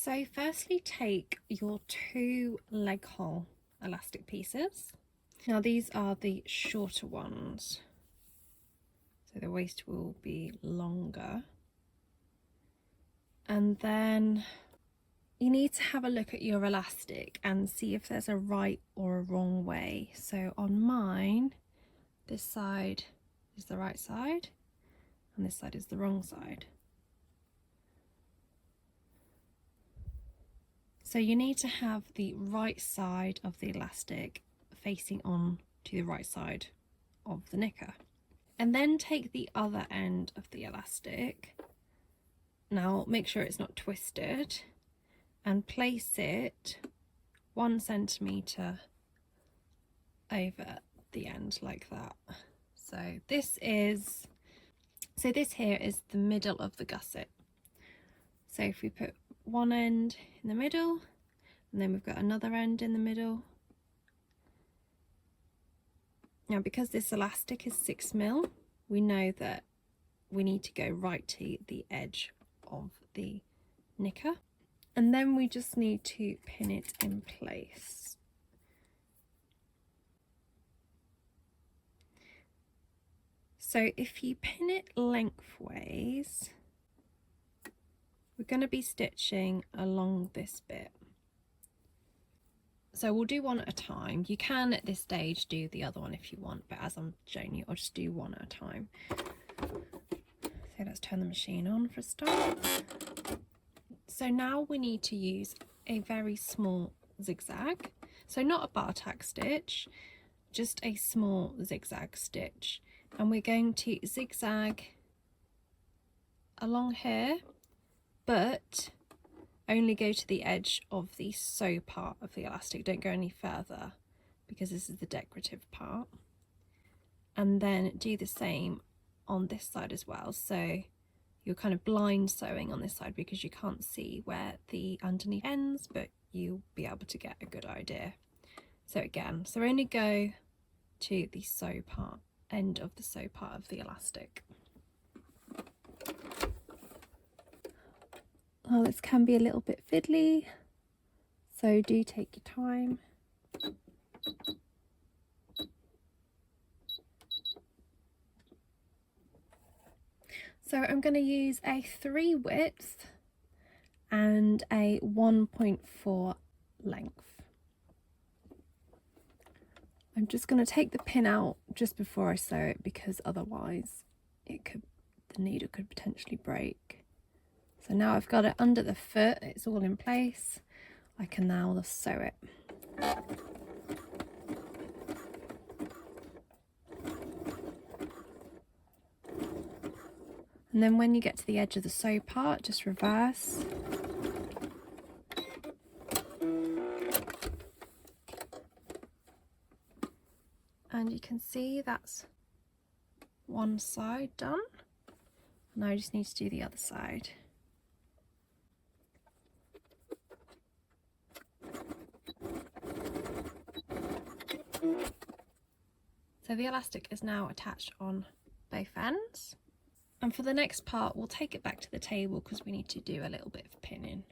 So firstly, take your 2 leg hole elastic pieces. Now these are the shorter ones, so the waist will be longer. And then you need to have a look at your elastic and see if there's a right or a wrong way. So on mine, this side is the right side and this side is the wrong side. So you need to have the right side of the elastic facing on to the right side of the knicker. And then take the other end of the elastic. Now make sure it's not twisted and place it 1 centimetre over the end like that. So this here is the middle of the gusset. So if we put one end in the middle and then we've got another end in the middle. Now because this elastic is 6mm, we know that we need to go right to the edge of the knicker, and then we just need to pin it in place. So if you pin it lengthways, we're going to be stitching along this bit. So we'll do one at a time. You can at this stage do the other one if you want, but as I'm showing you, I'll just do one at a time. So let's turn the machine on for a start. So now we need to use a very small zigzag. So not a bar tack stitch, just a small zigzag stitch. And we're going to zigzag along here, but only go to the edge of the sew part of the elastic. Don't go any further because this is the decorative part. And then do the same on this side as well. So you're kind of blind sewing on this side because you can't see where the underneath ends, but you'll be able to get a good idea. So again, so only go to the sew part, end of the sew part of the elastic. Oh, this can be a little bit fiddly, so do take your time. So I'm going to use a 3 width and a 1.4 length. I'm just going to take the pin out just before I sew it because otherwise the needle could potentially break. So now I've got it under the foot, it's all in place. I can now sew it. And then when you get to the edge of the sew part, just reverse. And you can see that's one side done. Now I just need to do the other side. So the elastic is now attached on both ends. And for the next part, we'll take it back to the table because we need to do a little bit of pinning.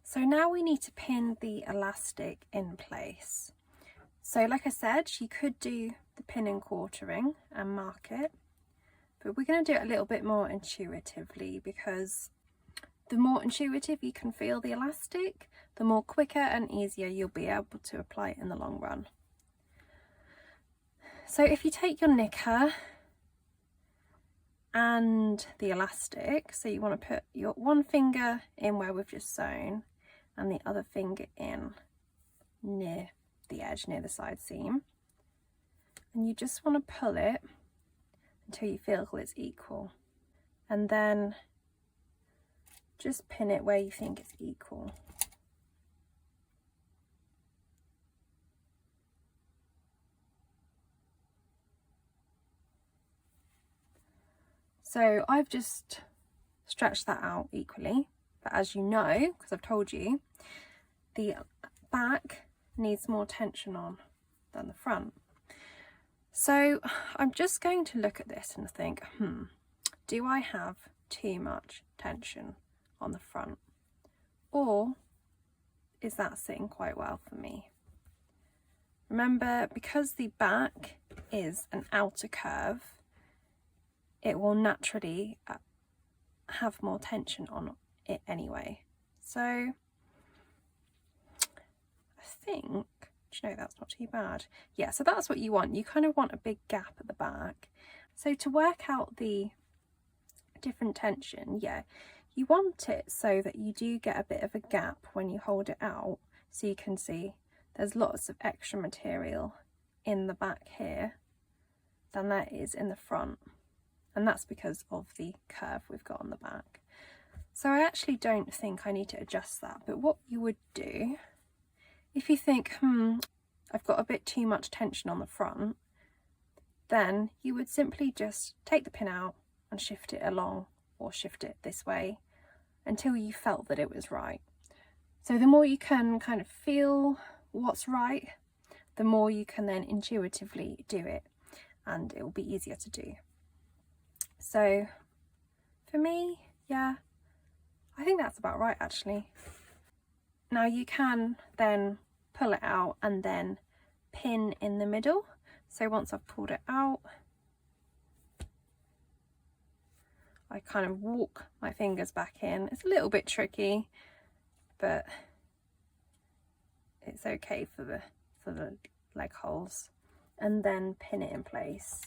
So now we need to pin the elastic in place. So like I said, you could do the pin and quartering and mark it, but we're going to do it a little bit more intuitively because the more intuitive you can feel the elastic, the more quicker and easier you'll be able to apply it in the long run. So if you take your knicker and the elastic, so you want to put your one finger in where we've just sewn and the other finger in near the edge, near the side seam, and you just want to pull it until you feel it's equal, and then just pin it where you think it's equal. So I've just stretched that out equally, but as you know, because I've told you, the back needs more tension on than the front. So I'm just going to look at this and think, do I have too much tension on the front, or is that sitting quite well for me? Remember, because the back is an outer curve, it will naturally have more tension on it anyway. So I think, do you know, that's not too bad. Yeah, so that's what you want. You kind of want a big gap at the back. So to work out the different tension, yeah, you want it so that you do get a bit of a gap when you hold it out, so you can see there's lots of extra material in the back here than there is in the front, and that's because of the curve we've got on the back. So I actually don't think I need to adjust that, but what you would do if you think, I've got a bit too much tension on the front, then you would simply just take the pin out and shift it along, or shift it this way until you felt that it was right. So the more you can kind of feel what's right, the more you can then intuitively do it, and it will be easier to do. So for me, yeah, I think that's about right actually. Now you can then pull it out and then pin in the middle. So once I've pulled it out, I kind of walk my fingers back in. It's a little bit tricky, but it's okay for the leg holes, and then pin it in place.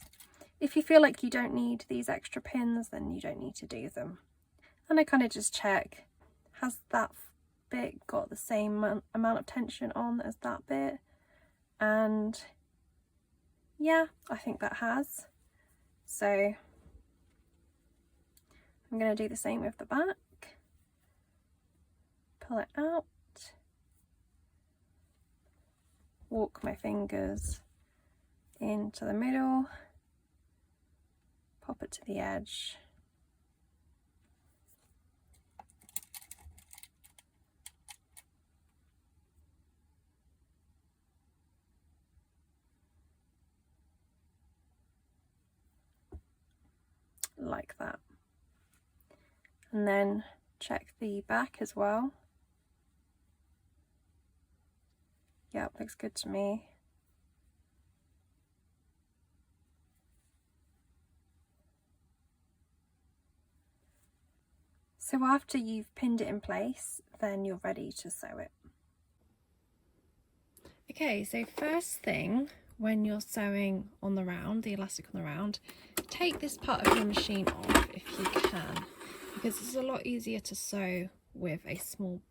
If you feel like you don't need these extra pins, then you don't need to do them. And I kind of just check, has that bit got the same amount of tension on as that bit? And yeah, I think that has. So I'm going to do the same with the back. Pull it out, walk my fingers into the middle, pop it to the edge, like that, and then check the back as well. Yep, looks good to me. So after you've pinned it in place, then you're ready to sew it. Okay, so first thing, when you're sewing on the round, the elastic on the round, take this part of your machine off if you can, because it's a lot easier to sew with a small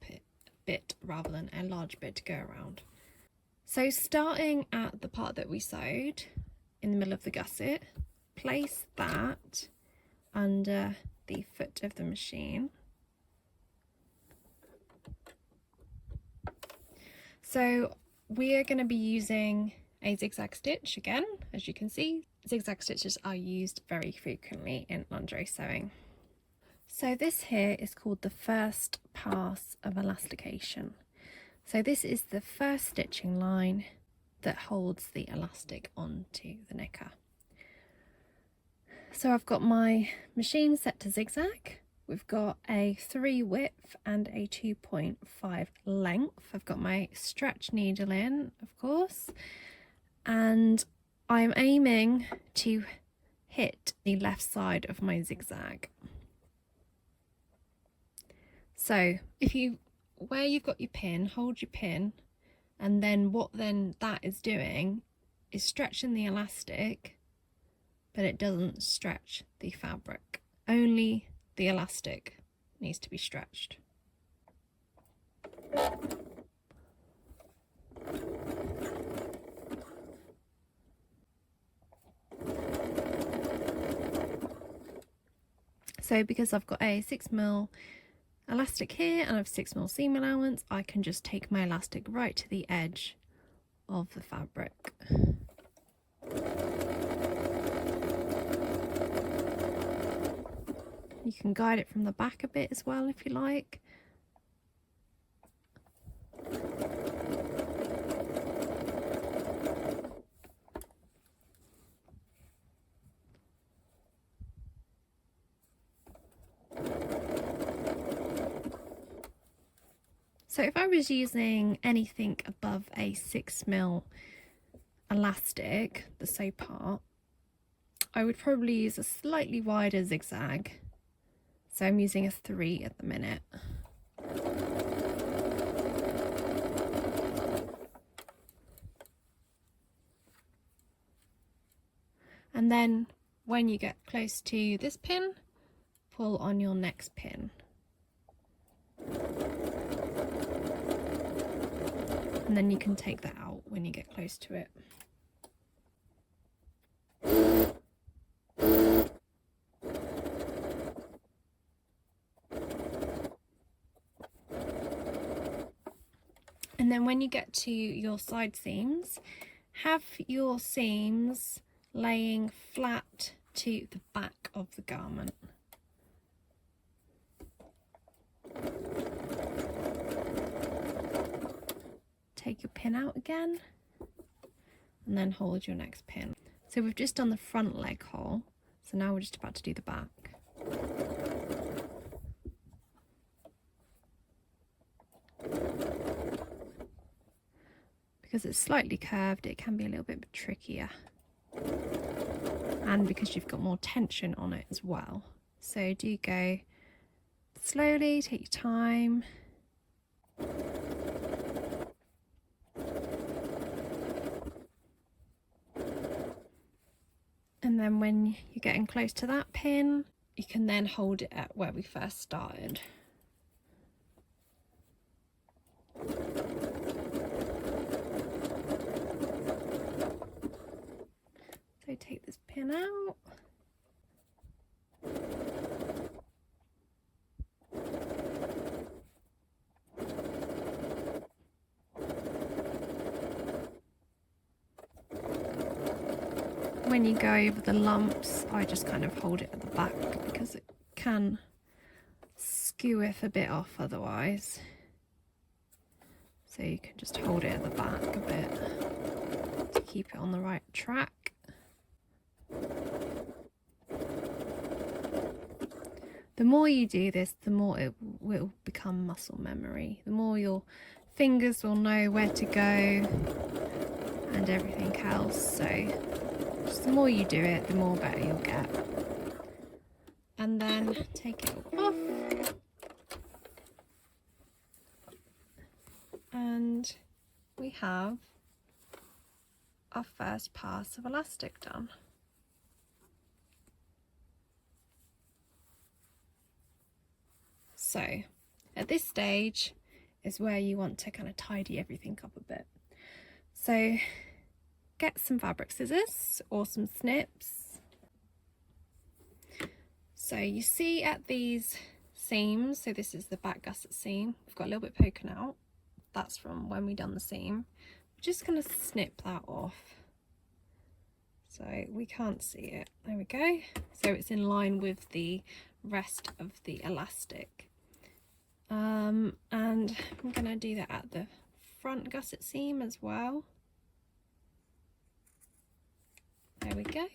bit rather than a large bit to go around. So starting at the part that we sewed in the middle of the gusset, place that under the foot of the machine. So we are going to be using a zigzag stitch again. As you can see, zigzag stitches are used very frequently in lingerie sewing. So this here is called the first pass of elastication. So this is the first stitching line that holds the elastic onto the knicker. So I've got my machine set to zigzag. We've got a 3 width and a 2.5 length. I've got my stretch needle in, of course, and I'm aiming to hit the left side of my zigzag. So where you've got your pin, hold your pin, and then what that is doing is stretching the elastic, but it doesn't stretch the fabric. Only the elastic needs to be stretched. So because I've got a 6mm elastic here and I have 6mm seam allowance, I can just take my elastic right to the edge of the fabric. You can guide it from the back a bit as well if you like. So if I was using anything above a 6mm elastic, the sew part, I would probably use a slightly wider zigzag. So I'm using a 3 at the minute. And then when you get close to this pin, pull on your next pin. And then you can take that out when you get close to it. And then when you get to your side seams, have your seams laying flat to the back of the garment. Take your pin out again and then hold your next pin. So we've just done the front leg hole, so now we're just about to do the back. Because it's slightly curved, it can be a little bit trickier. And because you've got more tension on it as well. So do go slowly, take your time. And then when you're getting close to that pin, you can then hold it at where we first started. So take this pin out. When you go over the lumps, I just kind of hold it at the back because it can skew-if a bit off otherwise. So you can just hold it at the back a bit to keep it on the right track. The more you do this, the more it will become muscle memory. The more your fingers will know where to go and everything else. So just the more you do it, the more better you'll get. And then take it off. And we have our first pass of elastic done. So at this stage is where you want to kind of tidy everything up a bit. So get some fabric scissors or some snips. So you see at these seams, so this is the back gusset seam, we've got a little bit poking out. That's from when we done the seam. We're just going to snip that off so we can't see it. There we go. So it's in line with the rest of the elastic. And I'm going to do that at the front gusset seam as well. There we go.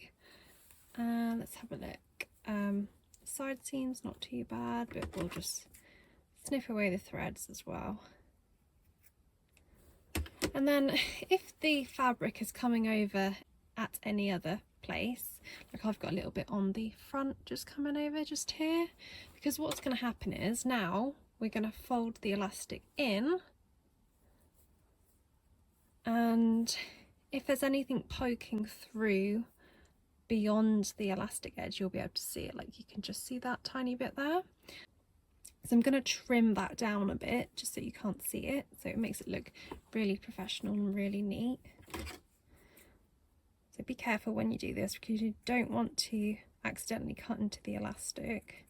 Let's have a look. Side seams not too bad, but we'll just snip away the threads as well. And then if the fabric is coming over at any other place, like I've got a little bit on the front just coming over just here, because what's going to happen is now we're going to fold the elastic in, and if there's anything poking through beyond the elastic edge, you'll be able to see it. Like you can just see that tiny bit there. So I'm going to trim that down a bit just so you can't see it, so it makes it look really professional and really neat. So be careful when you do this because you don't want to accidentally cut into the elastic.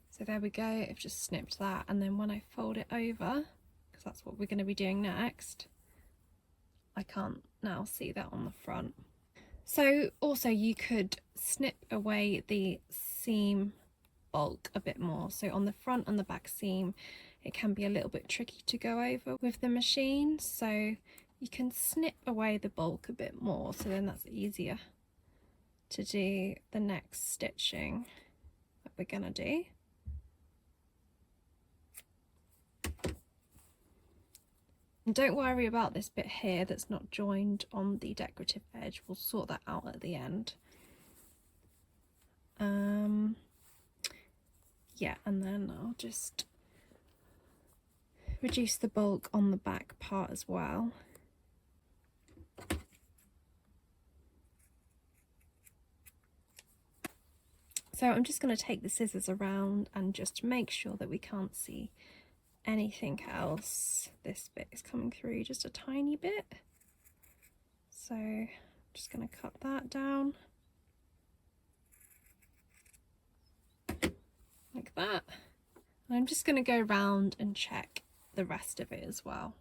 So there we go, I've just snipped that, and then when I fold it over, because that's what we're going to be doing next, I can't now see that on the front. So also you could snip away the seam bulk a bit more. So on the front and the back seam, it can be a little bit tricky to go over with the machine. So you can snip away the bulk a bit more. So then that's easier to do the next stitching that we're gonna do. And don't worry about this bit here that's not joined on the decorative edge. We'll sort that out at the end. Yeah, and then I'll just reduce the bulk on the back part as well. So I'm just going to take the scissors around and just make sure that we can't see anything else. This bit is coming through just a tiny bit. So I'm just going to cut that down. Like that. And I'm just going to go round and check the rest of it as well.